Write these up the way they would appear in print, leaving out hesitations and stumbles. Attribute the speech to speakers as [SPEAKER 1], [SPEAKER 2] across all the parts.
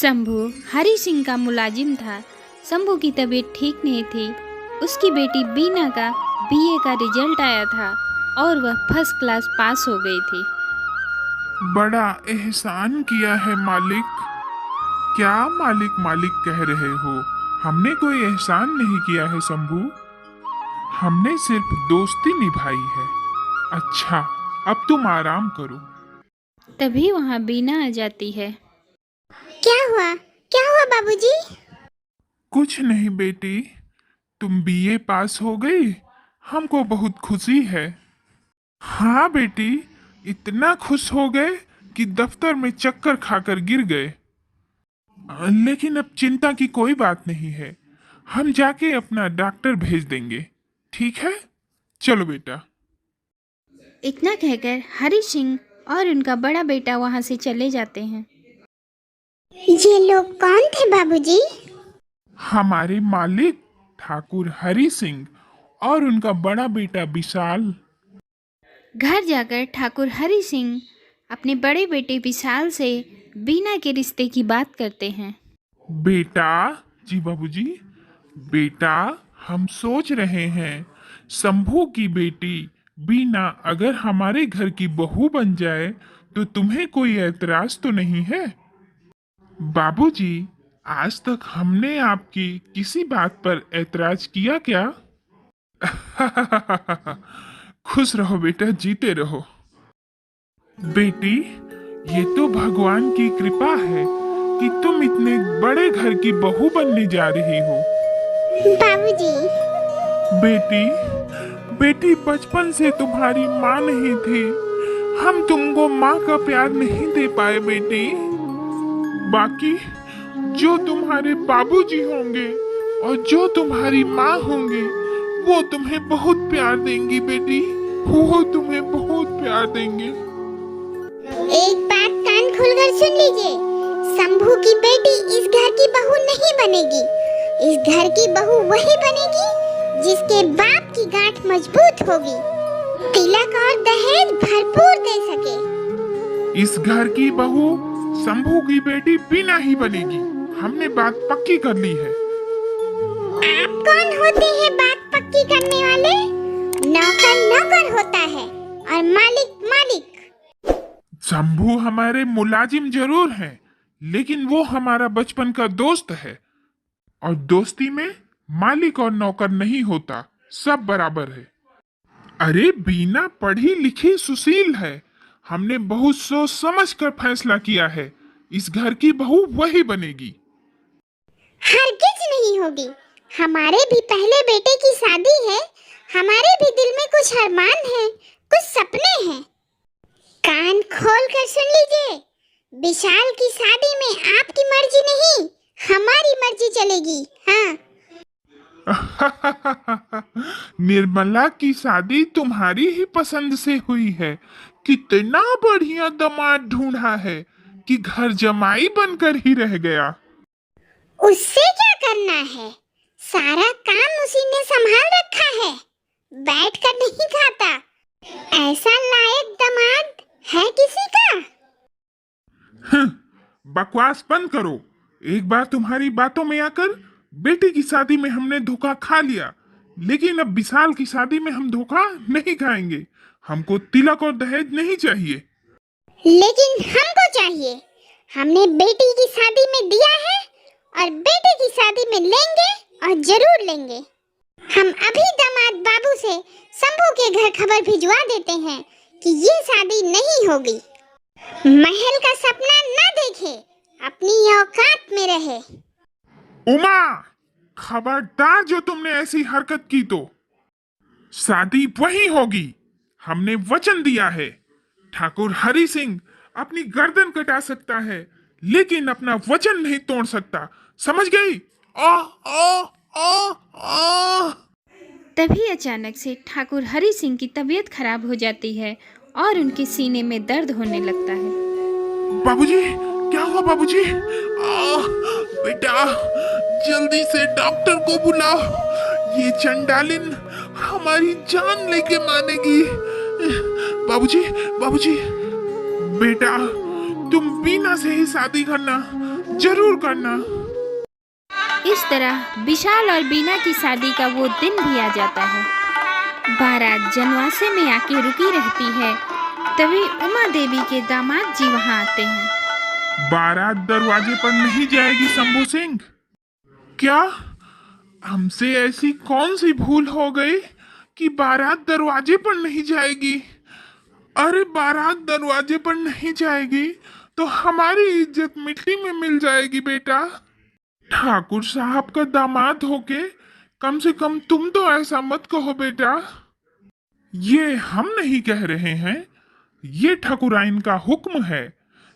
[SPEAKER 1] शंभू हरी सिंह का मुलाजिम था। शंभू की तबीयत ठीक नहीं थी। उसकी बेटी बीना का बीए का रिजल्ट आया था और वह फर्स्ट क्लास पास हो गई थी।
[SPEAKER 2] बड़ा एहसान किया है मालिक। क्या मालिक मालिक कह रहे हो? हमने कोई एहसान नहीं किया है शंभू। हमने सिर्फ दोस्ती निभाई है। अच्छा, अब तुम आराम करो।
[SPEAKER 1] तभी वहाँ बीना आ जाती है।
[SPEAKER 3] क्या हुआ बाबूजी?
[SPEAKER 2] कुछ नहीं बेटी, तुम बीए पास हो गई, हमको बहुत खुशी है। हाँ बेटी, इतना खुश हो गए कि दफ्तर में चक्कर खाकर गिर गए। लेकिन अब चिंता की कोई बात नहीं है। हम जाके अपना डॉक्टर भेज देंगे, ठीक है? चलो बेटा।
[SPEAKER 1] इतना कहकर हरी सिंह और उनका बड़ा बेटा वहाँ से चले जाते हैं।
[SPEAKER 3] ये लोग कौन थे बाबूजी?
[SPEAKER 2] हमारे मालिक ठाकुर हरी सिंह और उनका बड़ा बेटा विशाल।
[SPEAKER 1] घर जाकर ठाकुर हरी सिंह अपने बड़े बेटे विशाल से बीना के रिश्ते की बात करते हैं।
[SPEAKER 2] बेटा, जी बाबूजी। बेटा, हम सोच रहे हैं शंभू की बेटी बीना अगर हमारे घर की बहू बन जाए तो तुम्हें कोई ऐतराज तो नहीं है? बाबूजी, आज तक हमने आपकी किसी बात पर ऐतराज किया क्या? खुश रहो बेटा, जीते रहो। बेटी, ये तो भगवान की कृपा है कि तुम इतने बड़े घर की बहू बनने जा रही हो।
[SPEAKER 3] बाबूजी,
[SPEAKER 2] बेटी, बेटी बचपन से तुम्हारी माँ नहीं थी। हम तुमको माँ का प्यार नहीं दे पाए बेटी। बाकी जो तुम्हारे बाबूजी होंगे और जो तुम्हारी माँ होंगे वो तुम्हें बहुत प्यार देंगी बेटी। वो तुम्हें बहुत प्यार देंगे।
[SPEAKER 3] एक बात कान खोलकर सुन लीजिए। शंभू की बेटी इस घर की बहू नहीं बनेगी। इस घर की बहू वही बनेगी जिसके बाप की गांठ मजबूत होगी, तिलक और दहेज भरपूर दे सके।
[SPEAKER 2] इस घर की बहू शंभू की बेटी बीना ही बनेगी। हमने बात पक्की कर ली है।
[SPEAKER 3] आप कौन होते हैं बात पक्की करने वाले? नौकर नौकर होता है और मालिक मालिक।
[SPEAKER 2] शंभू हमारे मुलाजिम जरूर हैं, लेकिन वो हमारा बचपन का दोस्त है। और दोस्ती में मालिक और नौकर नहीं होता, सब बराबर है। अरे बीना पढ़ी लिखी सुशील है। हमने बहुत सोच समझ कर फैसला किया है, इस घर की बहू वही बनेगी।
[SPEAKER 3] हरगिज नहीं होगी। हमारे भी पहले बेटे की शादी है। हमारे भी दिल में कुछ अरमान है, कुछ सपने हैं। कान खोल कर सुन लीजिए। विशाल की शादी में आपकी मर्जी नहीं, हमारी मर्जी चलेगी। हाँ।
[SPEAKER 2] निर्मला की शादी तुम्हारी ही पसंद से हुई है। कितना बढ़िया दामाद ढूंढा है कि घर जमाई बनकर ही रह गया।
[SPEAKER 3] उससे क्या करना है? सारा काम उसी ने संभाल रखा है। बैठ कर नहीं खाता। ऐसा लायक दामाद है किसी का?
[SPEAKER 2] बकवास बंद करो। एक बार तुम्हारी बातों में आकर बेटी की शादी में हमने धोखा खा लिया, लेकिन अब विशाल की शादी में हम धोखा नहीं खाएंगे। हमको तिलक और दहेज नहीं चाहिए।
[SPEAKER 3] लेकिन हमको चाहिए। हमने बेटी की शादी में दिया है और बेटे की शादी में लेंगे और जरूर लेंगे। हम अभी दामाद बाबू से शंभू के घर खबर भिजवा देते हैं कि ये शादी नहीं होगी। महल का सपना न देखे, अपनी औकात में रहे।
[SPEAKER 2] उमा, खबरदार जो तुमने ऐसी हरकत की तो शादी वही होगी। हमने वचन दिया है। ठाकुर हरि सिंह अपनी गर्दन कटा सकता है, लेकिन अपना वचन नहीं तोड़ सकता। समझ गई? आ, आ, आ, आ।
[SPEAKER 1] तभी अचानक से ठाकुर हरी सिंह की तबीयत खराब हो जाती है और उनके सीने में दर्द होने लगता है।
[SPEAKER 2] बाबूजी, क्या हुआ बाबूजी? बेटा, जल्दी से डॉक्टर को बुलाओ। ये चंडालिन हमारी जान लेके मानेगी। बाबूजी, बाबूजी, बेटा तुम बीना से ही शादी करना, जरूर करना।
[SPEAKER 1] इस तरह विशाल और बीना की शादी का वो दिन भी आ जाता है। बारात जनवासे में आके रुकी रहती है। तभी उमा देवी के दामाद जी वहाँ आते हैं।
[SPEAKER 2] बारात दरवाजे पर नहीं जाएगी शंभू सिंह? क्या हमसे ऐसी कौन सी भूल हो गई कि बारात दरवाजे पर नहीं जाएगी? अरे बारात दरवाजे पर नहीं जाएगी तो हमारी इज्जत मिट्टी में मिल जाएगी बेटा। ठाकुर साहब का दामाद होके कम से कम तुम तो ऐसा मत कहो बेटा। ये हम नहीं कह रहे हैं, ये ठाकुराइन का हुक्म है।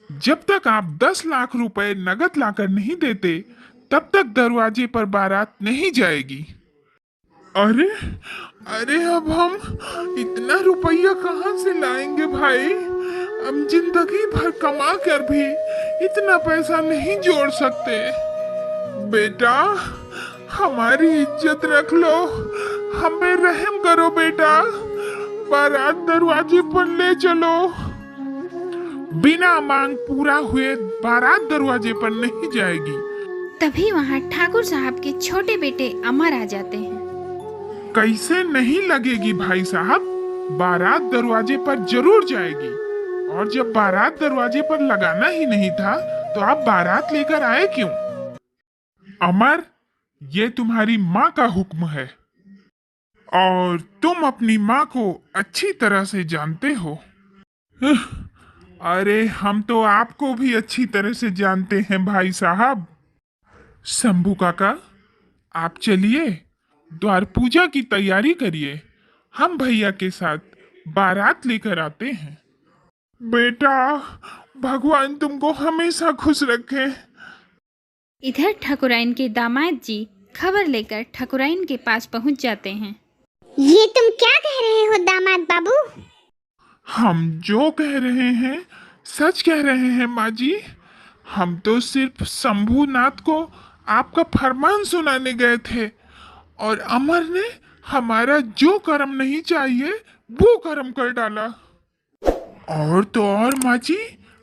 [SPEAKER 2] जब तक आप 10 लाख रुपए नगद लाकर नहीं देते तब तक दरवाजे पर बारात नहीं जाएगी। अरे अरे अब हम इतना रुपया कहाँ से लाएंगे भाई? हम जिंदगी भर कमा कर भी इतना पैसा नहीं जोड़ सकते। बेटा हमारी इज्जत रख लो, हम पे रहम करो बेटा, बारात दरवाजे पर ले चलो। बिना मांग पूरा हुए बारात दरवाजे पर नहीं जाएगी।
[SPEAKER 1] तभी वहाँ ठाकुर साहब के छोटे बेटे अमर आ जाते हैं।
[SPEAKER 2] कैसे नहीं लगेगी भाई साहब, बारात दरवाजे पर जरूर जाएगी। और जब बारात दरवाजे पर लगाना ही नहीं था तो आप बारात लेकर आए क्यों? अमर, ये तुम्हारी माँ का हुक्म है और तुम अपनी माँ को अच्छी तरह से जानते हो। अरे हम तो आपको भी अच्छी तरह से जानते हैं भाई साहब। शंभू काका, आप चलिए द्वार पूजा की तैयारी करिए, हम भैया के साथ बारात लेकर आते हैं। बेटा भगवान तुमको हमेशा खुश रखे।
[SPEAKER 1] इधर ठाकुराइन के दामाद जी खबर लेकर ठाकुराइन के पास पहुंच जाते हैं।
[SPEAKER 3] ये तुम क्या कह रहे हो दामाद बाबू?
[SPEAKER 2] हम जो कह रहे हैं सच कह रहे हैं माँ जी। हम तो सिर्फ शंभूनाथ को आपका फरमान सुनाने गए थे और अमर ने हमारा जो कर्म नहीं चाहिए वो कर्म कर डाला। और तो और माँ जी,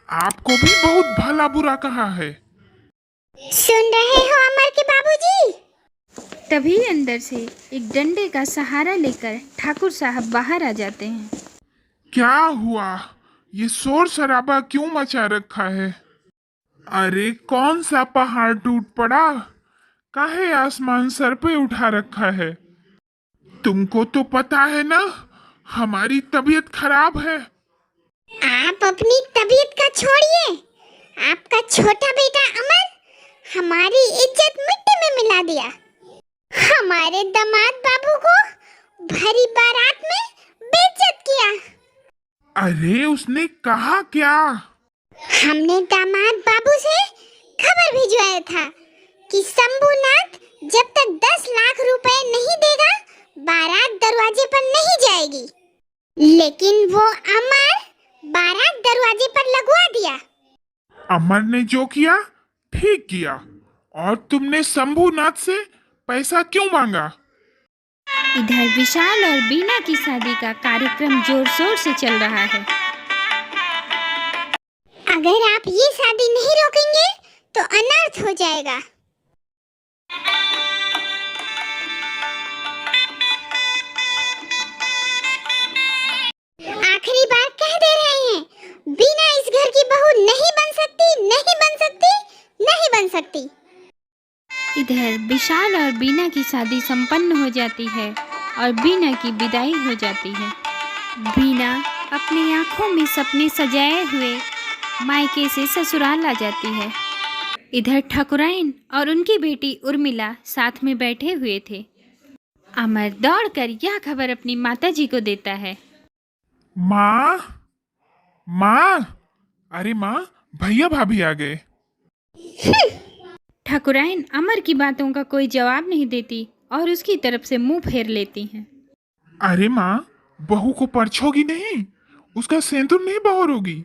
[SPEAKER 2] आपको भी बहुत भला बुरा कहा है।
[SPEAKER 3] सुन रहे हो अमर के बाबूजी?
[SPEAKER 1] तभी अंदर से एक डंडे का सहारा लेकर ठाकुर साहब बाहर आ जाते हैं।
[SPEAKER 2] क्या हुआ? ये शोर शराबा क्यों मचा रखा है? अरे कौन सा पहाड़ टूट पड़ा? काहे आसमान सर पे उठा रखा है? तुमको तो पता है ना हमारी तबीयत खराब है।
[SPEAKER 3] आप अपनी तबीयत का छोड़िए। आपका छोटा बेटा अमर हमारी इज्जत मिट्टी में मिला दिया। हमारे दामाद बाबू को भरी बारात में बेइज्जत किया।
[SPEAKER 2] अरे उसने कहा क्या?
[SPEAKER 3] हमने दामाद बाबू से खबर भिजवाया था कि शंभूनाथ जब तक 10 लाख रुपए नहीं देगा बारात दरवाजे पर नहीं जाएगी। लेकिन वो अमर बारात दरवाजे पर लगवा दिया।
[SPEAKER 2] अमर ने जो किया ठीक किया। और तुमने शंभूनाथ से पैसा क्यों मांगा?
[SPEAKER 1] इधर विशाल और बीना की शादी का कार्यक्रम जोर शोर से चल रहा है।
[SPEAKER 3] अगर आप ये शादी नहीं रोकेंगे तो अनर्थ हो जाएगा। आखिरी बार कह दे रहे हैं, बीना इस घर की बहू नहीं बन सकती, नहीं बन सकती, नहीं बन सकती।
[SPEAKER 1] इधर विशाल और बीना की शादी संपन्न हो जाती है और बीना की विदाई हो जाती है। बीना अपनी आंखों में सपने सजाए हुए मायके से ससुराल आ जाती है। इधर ठाकुराइन और उनकी बेटी उर्मिला साथ में बैठे हुए थे। अमर दौड़कर यह खबर अपनी माताजी को देता है।
[SPEAKER 2] माँ, माँ, अरे माँ, भैया भाभी आ गए।
[SPEAKER 1] ठाकुराइन अमर की बातों का कोई जवाब नहीं देती और उसकी तरफ से मुंह फेर लेती हैं।
[SPEAKER 2] अरे माँ, बहू को परछोगी नहीं, उसका सिंदूर नहीं बहोरोगी।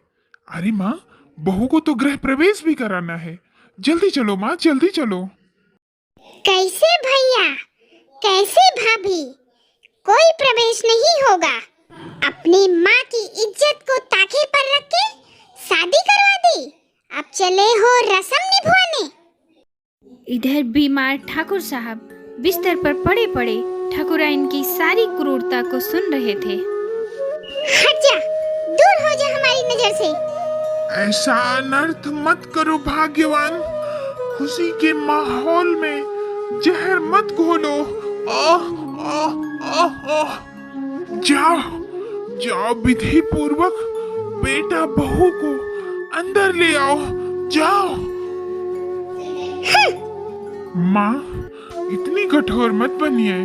[SPEAKER 2] अरे माँ, बहू को तो गृह प्रवेश भी कराना है। जल्दी चलो माँ, जल्दी चलो।
[SPEAKER 3] कैसे भैया, कैसे भाभी, कोई प्रवेश नहीं होगा। अपनी माँ की इज्जत को ताखे पर रख के शादी करवा दी। अब चले हो रस्म निभाने।
[SPEAKER 1] इधर बीमार ठाकुर साहब बिस्तर पर पड़े पड़े ठाकुराइन की सारी क्रूरता को सुन रहे थे।
[SPEAKER 3] हट जा, दूर हो जा हमारी नजर से।
[SPEAKER 2] ऐसा अनर्थ मत करो भाग्यवान, खुशी के माहौल में जहर मत घोलो। आह आह आह आह। जाओ जाओ, विधि पूर्वक बेटा बहू को अंदर ले आओ, जाओ। माँ, इतनी कठोर मत बनिए।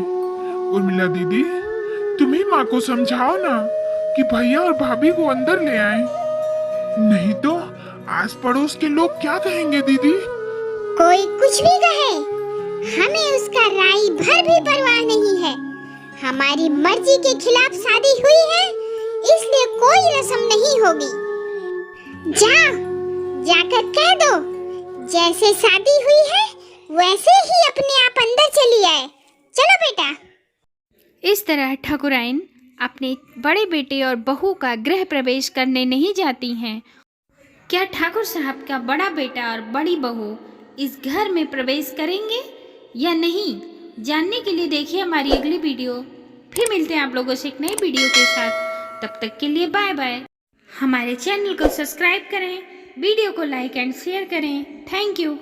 [SPEAKER 2] उर्मिला दीदी, तुम ही माँ को समझाओ ना कि भैया और भाभी को अंदर ले आए, नहीं तो आस पड़ोस के लोग क्या कहेंगे दीदी।
[SPEAKER 3] कोई कुछ भी कहे, हमें उसका राई भर भी परवाह नहीं है। हमारी मर्जी के खिलाफ शादी हुई है, इसलिए कोई रस्म नहीं होगी। जाओ, जाकर कह दो जैसे शादी हुई है वैसे ही अपने आप अंदर चली आए। चलो बेटा।
[SPEAKER 1] इस तरह ठाकुराइन अपने बड़े बेटे और बहू का गृह प्रवेश करने नहीं जाती हैं। क्या ठाकुर साहब का बड़ा बेटा और बड़ी बहू इस घर में प्रवेश करेंगे या नहीं, जानने के लिए देखिए हमारी अगली वीडियो। फिर मिलते हैं आप लोगों से एक नई वीडियो के साथ। तब तक के लिए बाय बाय। हमारे चैनल को सब्सक्राइब करें, वीडियो को लाइक एंड शेयर करें। Thank you.